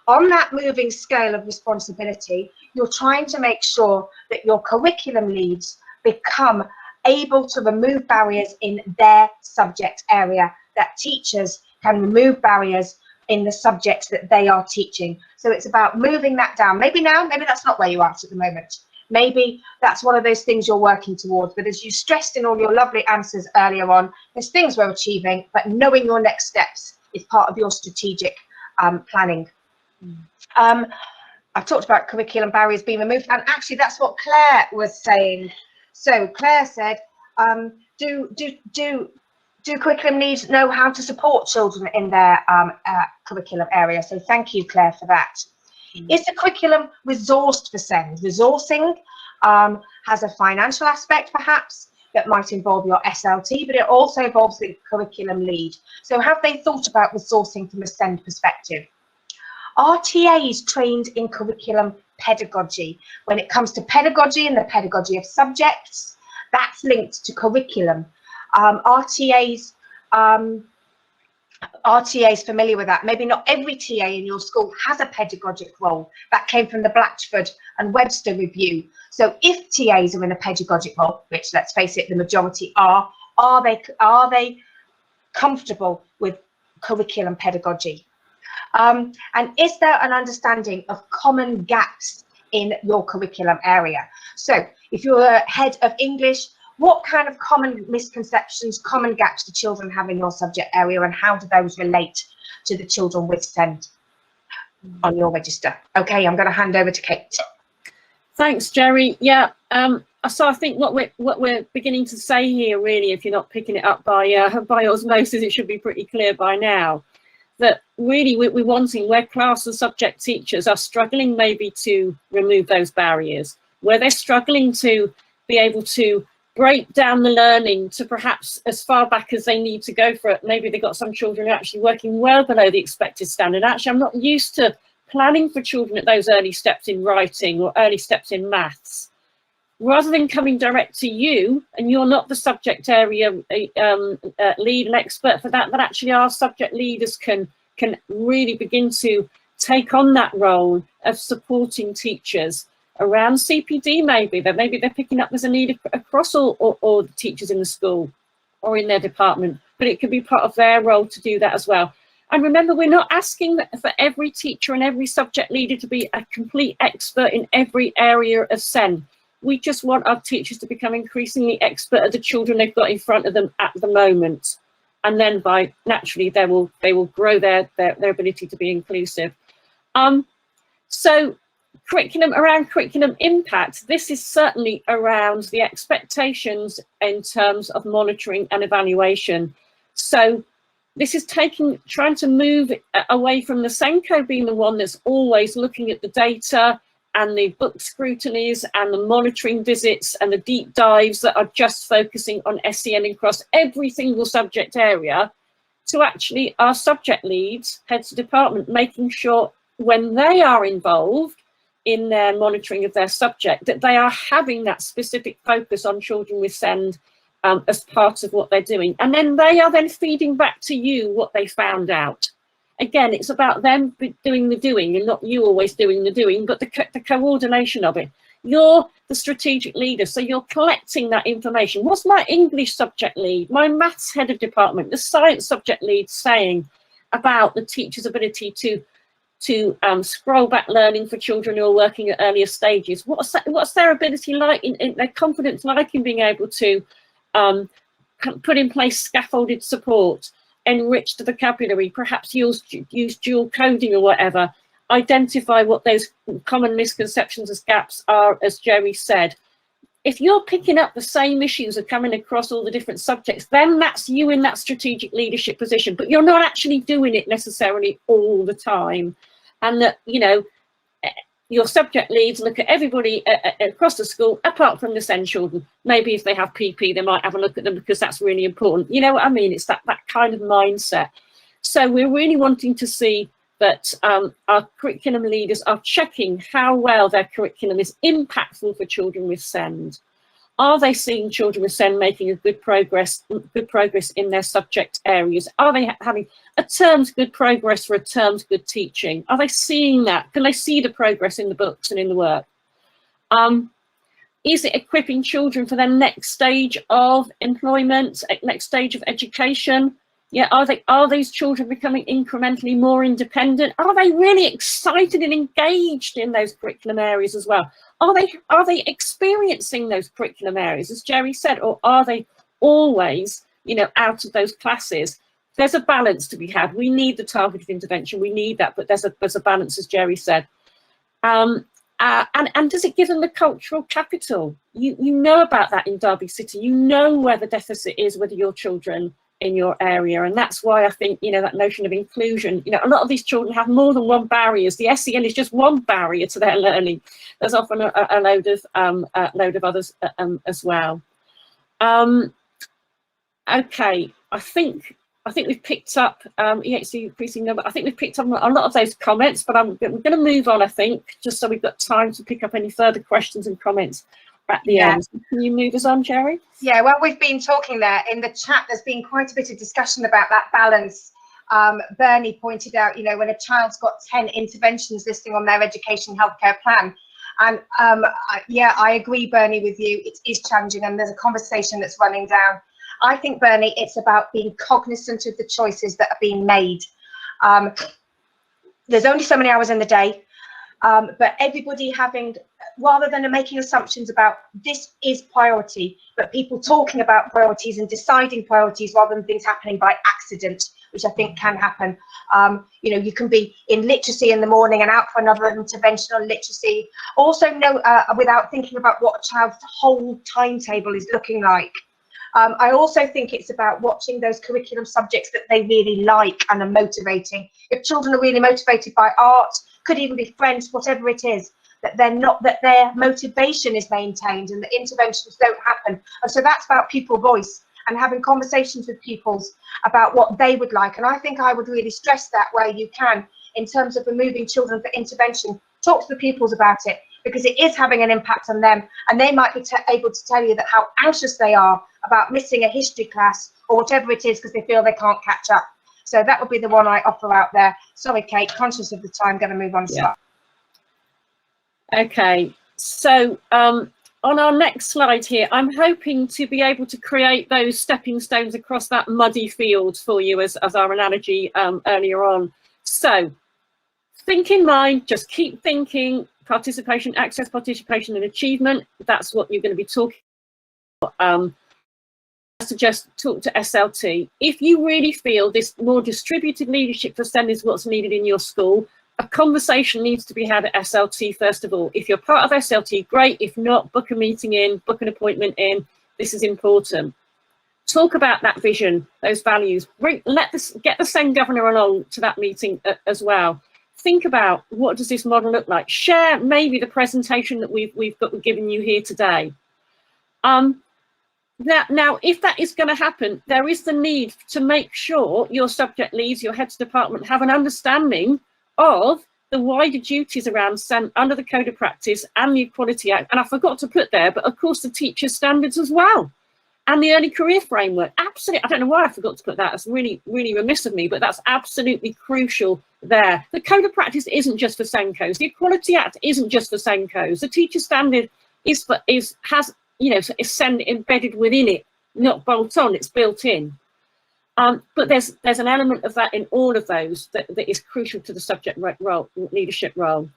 On that moving scale of responsibility, you're trying to make sure that your curriculum leads become able to remove barriers in their subject area, that teachers can remove barriers in the subjects that they are teaching. So it's about moving that down. Maybe now, maybe that's not where you are at the moment. Maybe that's one of those things you're working towards. But as you stressed in all your lovely answers earlier on, there's things we're achieving, but knowing your next steps is part of your strategic planning. I've talked about curriculum barriers being removed, and actually that's what Claire was saying. So Claire said, do curriculum leads know how to support children in their curriculum area? So thank you, Claire, for that. Is the curriculum resourced for SEND? Resourcing has a financial aspect, perhaps, that might involve your SLT, but it also involves the curriculum lead. So have they thought about resourcing from a SEND perspective? Are TAs trained in curriculum pedagogy? When it comes to pedagogy and the pedagogy of subjects, that's linked to curriculum. Are TAs familiar with that? Maybe not every TA in your school has a pedagogic role. That came from the Blatchford and Webster review. So if TAs are in a pedagogic role, which let's face it, the majority are they comfortable with curriculum pedagogy? And is there an understanding of common gaps in your curriculum area? So if you're a head of English, what kind of common misconceptions, common gaps do children have in your subject area, and how do those relate to the children with SEND on your register? Okay, I'm going to hand over to Kate. Thanks, Jerry. Yeah, so I think what we're beginning to say here, really, if you're not picking it up by osmosis, it should be pretty clear by now, that really we're wanting where class and subject teachers are struggling maybe to remove those barriers, where they're struggling to be able to break down the learning to perhaps as far back as they need to go for it. Maybe they've got some children who are actually working well below the expected standard. Actually, I'm not used to planning for children at those early steps in writing or early steps in maths. rather than coming direct to you, and you're not the subject area lead and expert for that, that actually our subject leaders can really begin to take on that role of supporting teachers around CPD. Maybe they're picking up there's a need across all the teachers in the school or in their department, but it could be part of their role to do that as well. And remember, we're not asking for every teacher and every subject leader to be a complete expert in every area of SEN. We just want our teachers to become increasingly expert at the children they've got in front of them at the moment. And then by naturally, they will grow their ability to be inclusive. So around curriculum impact, this is certainly around the expectations in terms of monitoring and evaluation. So this is trying to move away from the SENCO being the one that's always looking at the data and the book scrutinies and the monitoring visits and the deep dives that are just focusing on SEN across every single subject area, to actually our subject leads, heads of department, making sure when they are involved in their monitoring of their subject, that they are having that specific focus on children with SEND as part of what they're doing. And then they are then feeding back to you what they found out. Again, it's about them doing the doing and not you always doing the doing, but the coordination of it. You're the strategic leader, so you're collecting that information. What's my English subject lead, my maths head of department, the science subject lead saying about the teacher's ability to scroll back learning for children who are working at earlier stages? What's their ability like, in their confidence like in being able to put in place scaffolded support, enrich the vocabulary, perhaps use dual coding or whatever, identify what those common misconceptions as gaps are, as Jerry said. If you're picking up the same issues that are coming across all the different subjects, then that's you in that strategic leadership position, but you're not actually doing it necessarily all the time. And that, you know, your subject leads look at everybody across the school, apart from the SEN children. Maybe if they have PP, they might have a look at them because that's really important. You know what I mean? It's that kind of mindset. So we're really wanting to see that our curriculum leaders are checking how well their curriculum is impactful for children with SEND. Are they seeing children with SEND making a good progress in their subject areas? Are they having a terms good progress for a terms good teaching? Are they seeing that? Can they see the progress in the books and in the work? Is it equipping children for their next stage of employment, next stage of education? Yeah, are these children becoming incrementally more independent? Are they really excited and engaged in those curriculum areas as well? Are they experiencing those curriculum areas, as Jerry said, or are they always, you know, out of those classes? There's a balance to be had. We need the targeted intervention. We need that, but there's a balance, as Jerry said. And does it give them the cultural capital? You know about that in Derby City. You know where the deficit is with your children in your area, and that's why I think, you know, that notion of inclusion, you know, a lot of these children have more than one barriers. The SEN is just one barrier to their learning. There's often a load of others as well. Okay, I think we've picked up EHC increasing number. I think we've picked up a lot of those comments, but we're going to move on, I think, just so we've got time to pick up any further questions and comments at the end. Can you move us on, Jerry? Yeah, well, we've been talking there in the chat. There's been quite a bit of discussion about that balance. Bernie pointed out, you know, when a child's got 10 interventions listing on their education healthcare plan. And yeah, I agree, Bernie, with you. It is challenging, and there's a conversation that's running down. I think, Bernie, it's about being cognizant of the choices that are being made. There's only so many hours in the day, but everybody having, rather than making assumptions about this is priority, but people talking about priorities and deciding priorities rather than things happening by accident, which I think can happen. You know, you can be in literacy in the morning and out for another intervention on literacy. Also, without thinking about what a child's whole timetable is looking like. I also think it's about watching those curriculum subjects that they really like and are motivating. If children are really motivated by art, could even be French, whatever it is, that their motivation is maintained and the interventions don't happen. And so that's about pupil voice and having conversations with pupils about what they would like. And I think I would really stress that where you can, in terms of removing children for intervention, talk to the pupils about it, because it is having an impact on them, and they might be able to tell you that how anxious they are about missing a history class or whatever it is because they feel they can't catch up. So that would be the one I offer out there. Sorry, Kate, conscious of the time, going to move on to slide. Okay, so on our next slide here, I'm hoping to be able to create those stepping stones across that muddy field for you as our analogy earlier on. So think in mind, just keep thinking, participation, access, participation and achievement. That's what you're going to be talking about. I suggest talk to SLT. If you really feel this more distributed leadership for SEND is what's needed in your school, a conversation needs to be had at SLT first of all. If you're part of SLT, great. If not, book a meeting in, book an appointment in. This is important. Talk about that vision, those values. Get the SEND governor along to that meeting as well. Think about, what does this model look like? Share maybe the presentation that we've given you here today. Now, if that is going to happen, there is the need to make sure your subject leads, your heads of department have an understanding of the wider duties around SEND under the Code of Practice and the Equality Act. And I forgot to put there, but of course the teacher standards as well. And the early career framework, absolutely. I don't know why I forgot to put that. It's really, really remiss of me, but that's absolutely crucial there. The Code of Practice isn't just for SENCOs. The Equality Act isn't just for SENCOs. The teacher standard has SEND embedded within it, not bolt on. It's built in. But there's an element of that in all of those that is crucial to the subject role, leadership role.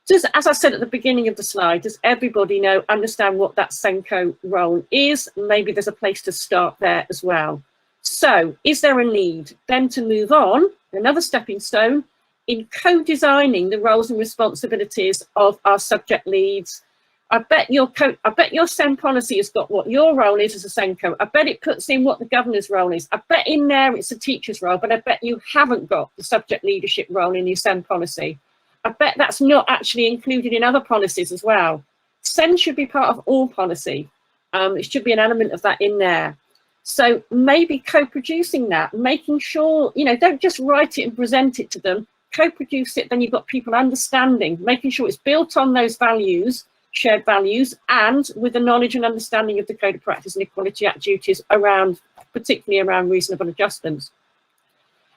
Just as I said at the beginning of the slide, does everybody understand what that SENCO role is? Maybe there's a place to start there as well. So is there a need then to move on, another stepping stone, in co-designing the roles and responsibilities of our subject leads? I bet your SEND policy has got what your role is as a SENCO. I bet it puts in what the governor's role is. I bet in there it's a teacher's role, but I bet you haven't got the subject leadership role in your SEND policy. I bet that's not actually included in other policies as well. SEND should be part of all policy. It should be an element of that in there. So maybe co-producing that, making sure, don't just write it and present it to them, co-produce it, then you've got people understanding, making sure it's built on those values, shared values, and with the knowledge and understanding of the Code of Practice and Equality Act duties particularly around reasonable adjustments.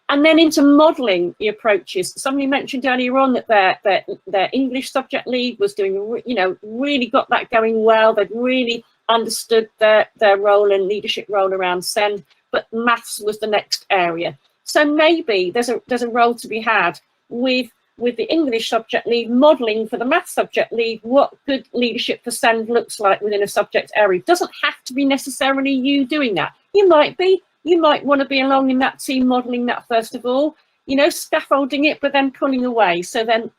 And then into modelling the approaches. Somebody mentioned earlier on that their English subject lead was doing, really got that going well. They'd really understood their role and leadership role around SEND, but maths was the next area. So maybe there's a role to be had with the English subject lead modelling for the maths subject lead what good leadership for SEND looks like within a subject area. It doesn't have to be necessarily you doing that. You might want to be along in that team modelling that first of all, scaffolding it, but then pulling away. So then,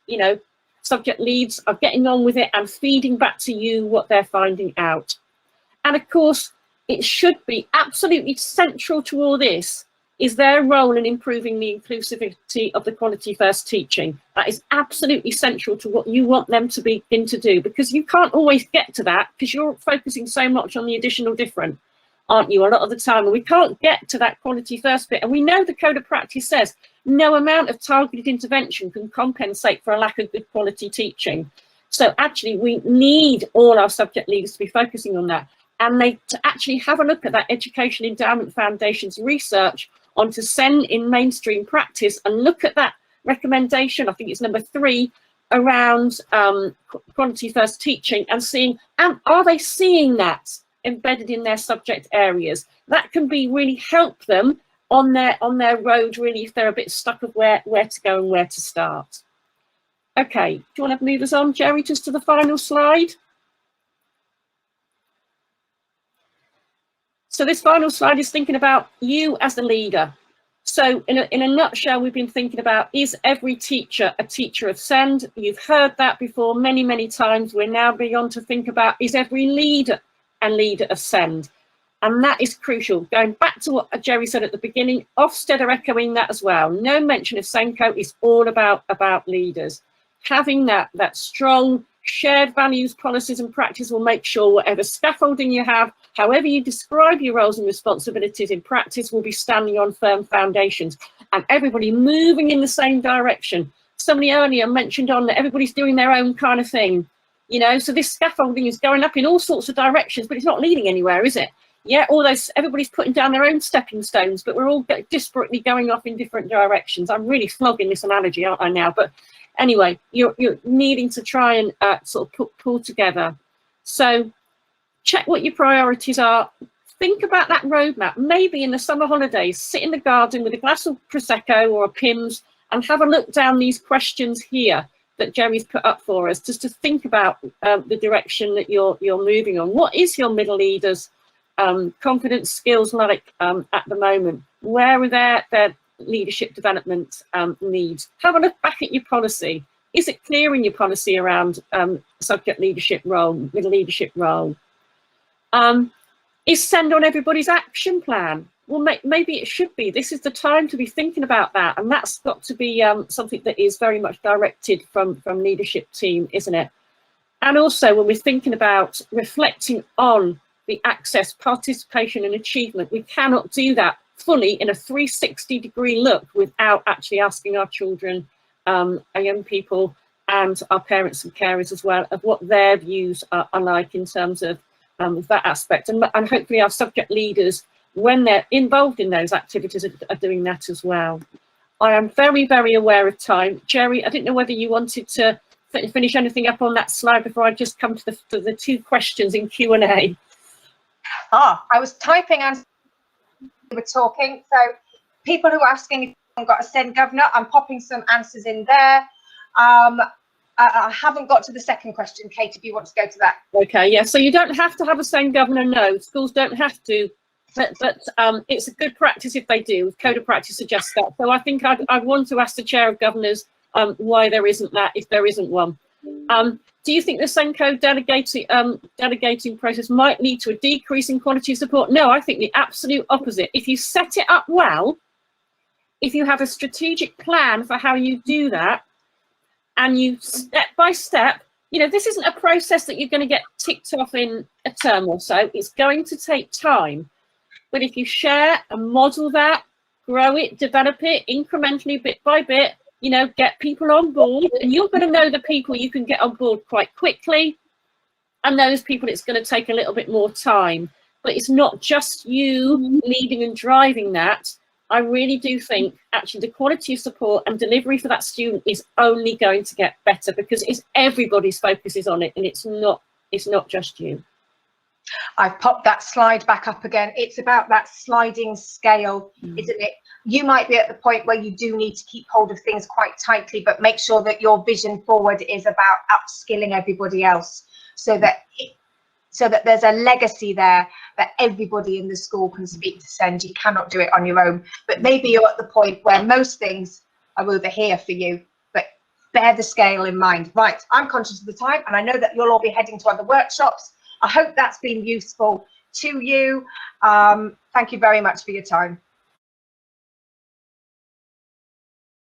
subject leads are getting on with it and feeding back to you what they're finding out. And of course, it should be absolutely central to all this is their role in improving the inclusivity of the quality first teaching. That is absolutely central to what you want them to begin to do, because you can't always get to that because you're focusing so much on the additional different, aren't you, a lot of the time? And we can't get to that quality first bit. And we know the Code of Practice says no amount of targeted intervention can compensate for a lack of good quality teaching. So actually, we need all our subject leaders to be focusing on that. And to actually have a look at that Education Endowment Foundation's research onto SEND in mainstream practice and look at that recommendation, I think it's number 3, around quality first teaching and seeing, are they seeing that embedded in their subject areas? That can be really help them on their road, really, if they're a bit stuck of where to go and where to start. Okay, do you want to move us on, Jerry, just to the final slide? So this final slide is thinking about you as the leader. So in a nutshell, we've been thinking about, is every teacher a teacher of SEND? You've heard that before many, many times. We're now beyond to think about, is every leader a leader of SEND? And that is crucial. Going back to what Jerry said at the beginning, Ofsted are echoing that as well. No mention of SENCO is all about leaders. Having that strong shared values, policies and practice will make sure whatever scaffolding you have, however you describe your roles and responsibilities in practice, will be standing on firm foundations and everybody moving in the same direction. Somebody earlier mentioned on that everybody's doing their own kind of thing. you know, so this scaffolding is going up in all sorts of directions, but it's not leading anywhere, is it? Yeah, everybody's putting down their own stepping stones, but we're all disparately going off in different directions. I'm really flogging this analogy, aren't I now? But anyway, you're needing to try and sort of pull together. So check what your priorities are. Think about that roadmap. Maybe in the summer holidays, sit in the garden with a glass of Prosecco or a Pimm's and have a look down these questions here that Jerry's put up for us, just to think about the direction that you're moving on. What is your middle leaders' confidence skills like at the moment? Where are their leadership development needs? Have a look back at your policy. Is it clear in your policy around subject leadership role, middle leadership role? Is SEND on everybody's action plan? Well, maybe it should be. This is the time to be thinking about that, and that's got to be something that is very much directed from leadership team, isn't it? And also, when we're thinking about reflecting on the access, participation and achievement, we cannot do that fully in a 360-degree look without actually asking our children, our young people and our parents and carers as well, of what their views are like in terms of that aspect. And hopefully our subject leaders, when they're involved in those activities, are doing that as well. I am very, very aware of time. Jerry, I didn't know whether you wanted to finish anything up on that slide before I just come to the two questions in Q&A. I was typing as we were talking. So people who are asking if I've got a SEND governor, I'm popping some answers in there. I haven't got to the second question, Kate, if you want to go to that. Okay, yeah, so you don't have to have a SEND governor, no. Schools don't have to, but it's a good practice if they do. Code of practice suggests that. So I think I'd want to ask the chair of governors why there isn't that, if there isn't one. Do you think the SENCO delegating process might lead to a decrease in quality of support? No, I think the absolute opposite. If you set it up well, if you have a strategic plan for how you do that, and you step by step, you know, this isn't a process that you're going to get ticked off in a term or so. It's going to take time. But if you share and model that, grow it, develop it incrementally, bit by bit, you know, get people on board, and you're going to know the people you can get on board quite quickly, and those people it's going to take a little bit more time. But it's not just you leading and driving that. I really do think actually the quality of support and delivery for that student is only going to get better, because it's everybody's focus is on it, and it's not just you. I've popped that slide back up again. It's about that sliding scale, isn't it? You might be at the point where you do need to keep hold of things quite tightly, but make sure that your vision forward is about upskilling everybody else, so that there's a legacy there that everybody in the school can speak to SEND. You cannot do it on your own, but maybe you're at the point where most things are over here for you, but bear the scale in mind. Right, I'm conscious of the time, and I know that you'll all be heading to other workshops. I hope that's been useful to you. Thank you very much for your time.